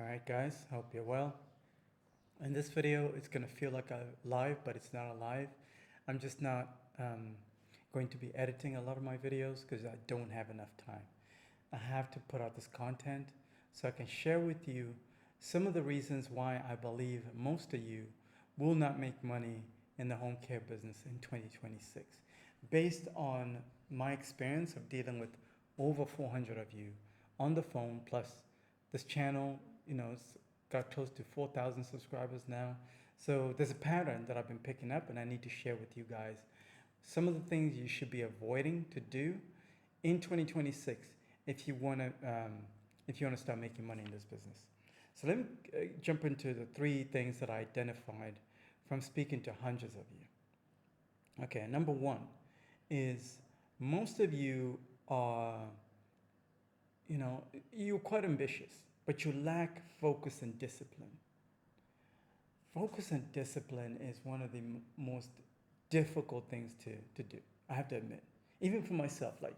Alright guys, hope you're well. In this video, it's going to feel like a live, but it's not a live. I'm just not going to be editing a lot of my videos because I don't have enough time. I have to put out this content so I can share with you some of the reasons why I believe most of you will not make money in the home care business in 2026. Based on my experience of dealing with over 400 of you on the phone, plus this channel, it's got close to 4,000 subscribers now. So there's a pattern that I've been picking up and I need to share with you guys. Some of the things you should be avoiding to do in 2026 if you want to start making money in this business. So let me jump into the three things that I identified from speaking to hundreds of you. Okay, number one is most of you are, you're quite ambitious, but you lack focus and discipline. Focus and discipline is one of the most difficult things to do, I have to admit. Even for myself, like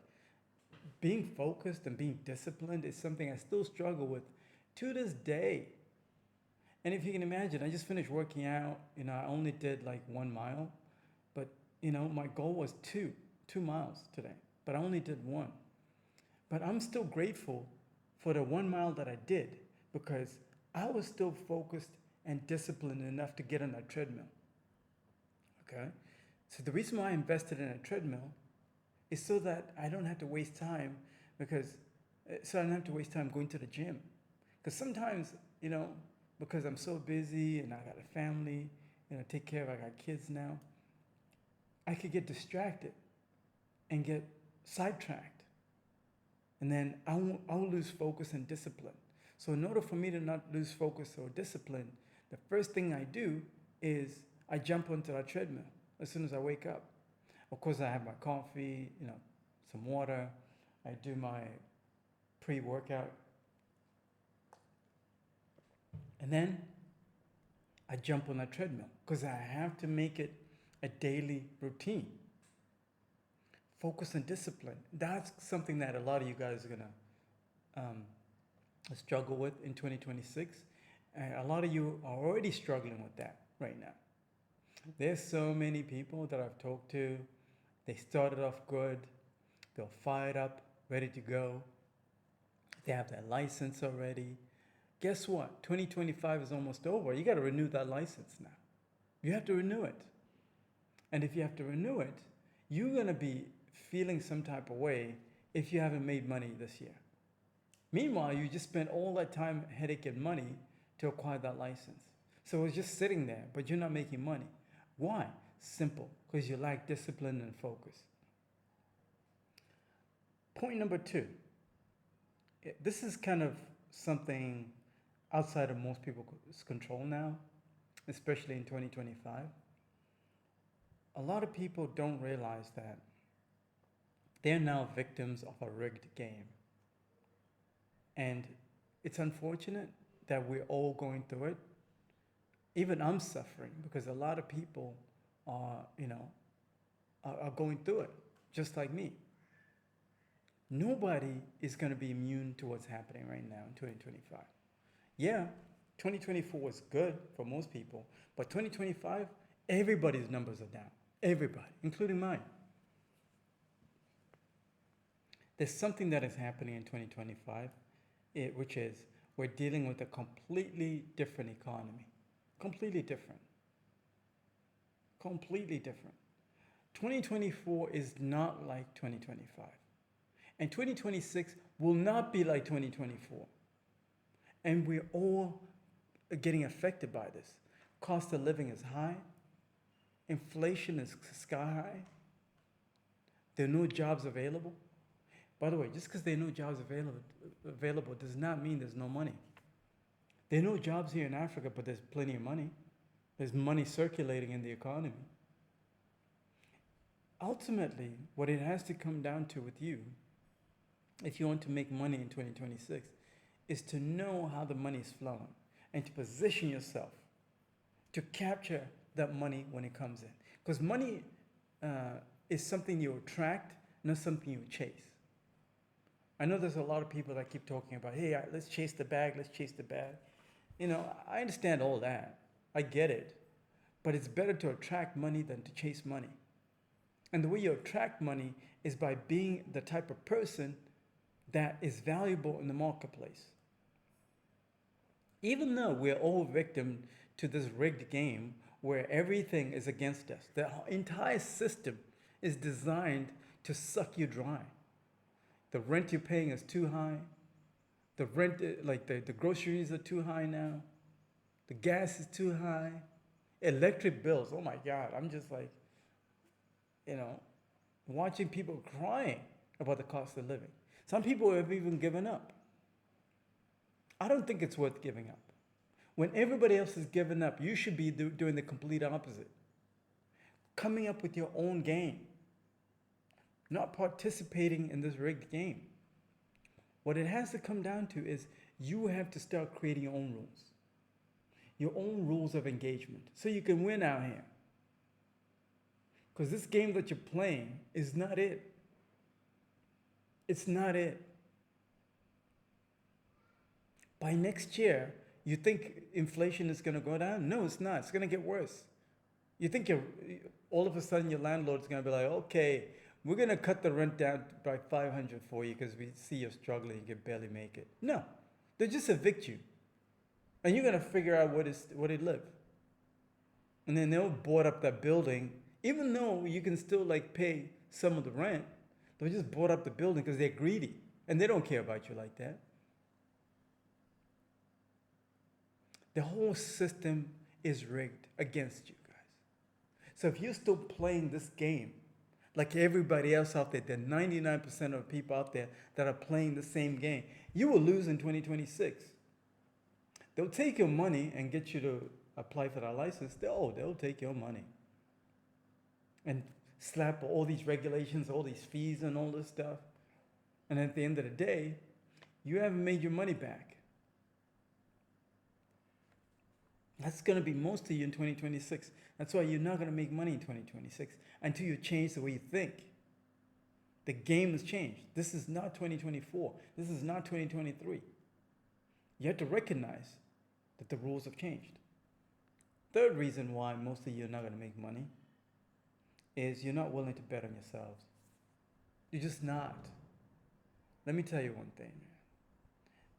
being focused and being disciplined is something I still struggle with to this day. And if you can imagine, I just finished working out, I only did like 1 mile, but my goal was 2 miles today, but I only did 1. But I'm still grateful for the 1 mile that I did because I was still focused and disciplined enough to get on that treadmill. Okay? So the reason why I invested in a treadmill is so that I don't have to waste time so I don't have to waste time going to the gym. Because sometimes, because I'm so busy and I got a family, take care of, I got kids now, I could get distracted and get sidetracked. And then I'll lose focus and discipline. So in order for me to not lose focus or discipline, the first thing I do is I jump onto that treadmill as soon as I wake up. Of course, I have my coffee, some water. I do my pre-workout. And then I jump on that treadmill because I have to make it a daily routine. Focus and discipline. That's something that a lot of you guys are going to struggle with in 2026. And a lot of you are already struggling with that right now. There's so many people that I've talked to. They started off good. They're fired up, ready to go. They have their license already. Guess what? 2025 is almost over. You got to renew that license now. You have to renew it. And if you have to renew it, you're going to be feeling some type of way if you haven't made money this year. Meanwhile, you just spent all that time, headache, and money to acquire that license. So it's just sitting there, but you're not making money. Why? Simple, because you lack discipline and focus. Point number 2. This is kind of something outside of most people's control now, especially in 2025. A lot of people don't realize that they're now victims of a rigged game. And it's unfortunate that we're all going through it. Even I'm suffering because a lot of people are going through it, just like me. Nobody is going to be immune to what's happening right now in 2025. Yeah, 2024 was good for most people, but 2025, everybody's numbers are down. Everybody, including mine. There's something that is happening in 2025, which is we're dealing with a completely different economy. Completely different. Completely different. 2024 is not like 2025. And 2026 will not be like 2024. And we're all getting affected by this. Cost of living is high. Inflation is sky high. There are no jobs available. By the way, just because there are no jobs available does not mean there's no money. There are no jobs here in Africa, but there's plenty of money. There's money circulating in the economy. Ultimately, what it has to come down to with you, if you want to make money in 2026, is to know how the money is flowing and to position yourself to capture that money when it comes in. Because money is something you attract, not something you chase. I know there's a lot of people that keep talking about, hey, let's chase the bag, let's chase the bag. I understand all that. I get it. But it's better to attract money than to chase money. And the way you attract money is by being the type of person that is valuable in the marketplace. Even though we're all victim to this rigged game where everything is against us, the entire system is designed to suck you dry. The rent you're paying is too high. The rent, like the groceries are too high now. The gas is too high. Electric bills, oh my God, I'm just like, watching people crying about the cost of living. Some people have even given up. I don't think it's worth giving up. When everybody else is giving up, you should be doing the complete opposite. Coming up with your own game. Not participating in this rigged game. What it has to come down to is you have to start creating your own rules. Your own rules of engagement. So you can win out here. Because this game that you're playing is not it. It's not it. By next year, you think inflation is going to go down? No, it's not. It's going to get worse. You think all of a sudden your landlord's going to be like, okay, we're going to cut the rent down by $500 for you because we see you're struggling, you can barely make it. No, they'll just evict you. And you're going to figure out where they live. And then they'll board up that building, even though you can still pay some of the rent. They'll just board up the building because they're greedy. And they don't care about you like that. The whole system is rigged against you guys. So if you're still playing this game, like everybody else out there, the 99% of people out there that are playing the same game, you will lose in 2026. They'll take your money and get you to apply for that license. They'll take your money and slap all these regulations, all these fees and all this stuff. And at the end of the day, you haven't made your money back. That's going to be most of you in 2026. That's why you're not going to make money in 2026 until you change the way you think. The game has changed. This is not 2024. This is not 2023. You have to recognize that the rules have changed. Third reason why most of you are not going to make money is you're not willing to bet on yourselves. You're just not. Let me tell you one thing.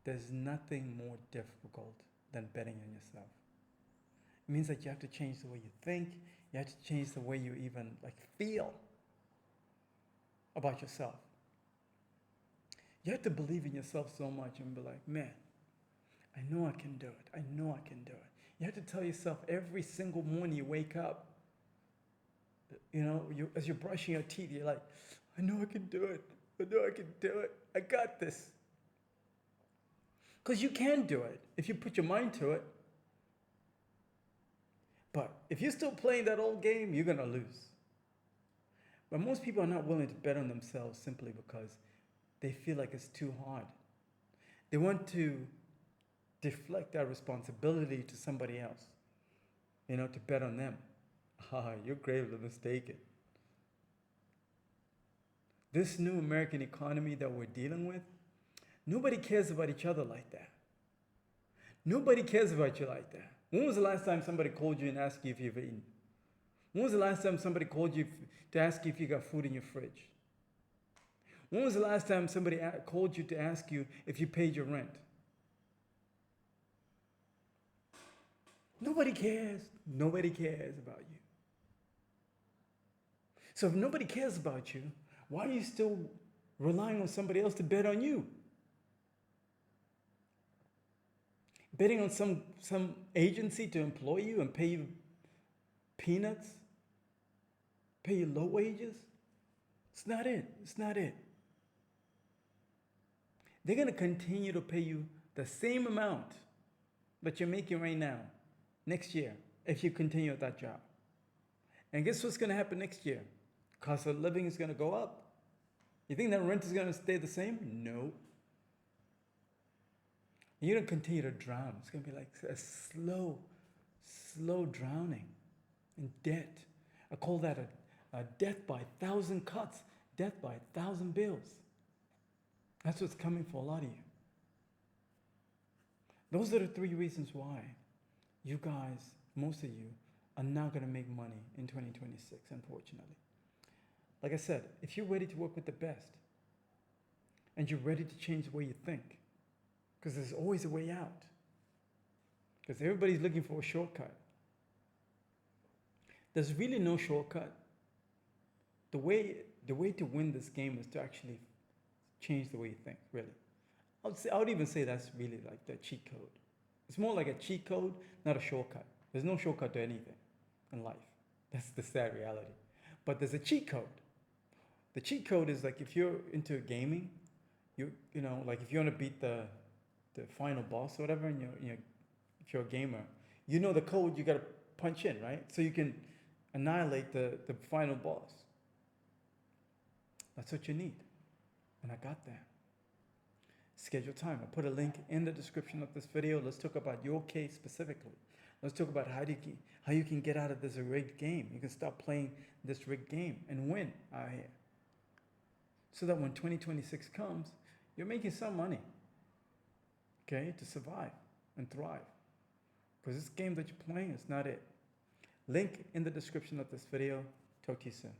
There's nothing more difficult than betting on yourself. It means that you have to change the way you think. You have to change the way you even feel about yourself. You have to believe in yourself so much and be like, man, I know I can do it. I know I can do it. You have to tell yourself every single morning you wake up, as you're brushing your teeth, you're like, I know I can do it. I know I can do it. I got this. Because you can do it if you put your mind to it. But if you're still playing that old game, you're going to lose. But most people are not willing to bet on themselves simply because they feel like it's too hard. They want to deflect that responsibility to somebody else, to bet on them. You're gravely mistaken. This new American economy that we're dealing with, nobody cares about each other like that. Nobody cares about you like that. When was the last time somebody called you and asked you if you've eaten? When was the last time somebody called you to ask you if you got food in your fridge? When was the last time somebody called you to ask you if you paid your rent? Nobody cares. Nobody cares about you. So if nobody cares about you, why are you still relying on somebody else to bet on you? Betting on some agency to employ you and pay you peanuts? Pay you low wages? It's not it. It's not it. They're going to continue to pay you the same amount that you're making right now, next year, if you continue at that job. And guess what's going to happen next year? Cost of living is going to go up. You think that rent is going to stay the same? No. You're going to continue to drown. It's going to be like a slow drowning in debt. I call that a death by 1,000 cuts, death by 1,000 bills. That's what's coming for a lot of you. Those are the three reasons why you guys, most of you, are not going to make money in 2026, unfortunately. Like I said, if you're ready to work with the best and you're ready to change the way you think, because there's always a way out, because everybody's looking for a shortcut. There's really no shortcut. The way to win this game is to actually change the way you think, really. I would even say that's really like the cheat code. It's more like a cheat code, not a shortcut. There's no shortcut to anything in life. That's the sad reality. But there's a cheat code. The cheat code is like if you're into gaming, you know, like if you want to beat the final boss or whatever, and if you're a gamer, you know the code you got to punch in, right? So you can annihilate the final boss. That's what you need. And I got that. Schedule time. I put a link in the description of this video. Let's talk about your case specifically. Let's talk about how you can get out of this rigged game. You can stop playing this rigged game and win out here. So that when 2026 comes, you're making some money, okay, to survive and thrive. Because this game that you're playing is not it. Link in the description of this video. Talk to you soon.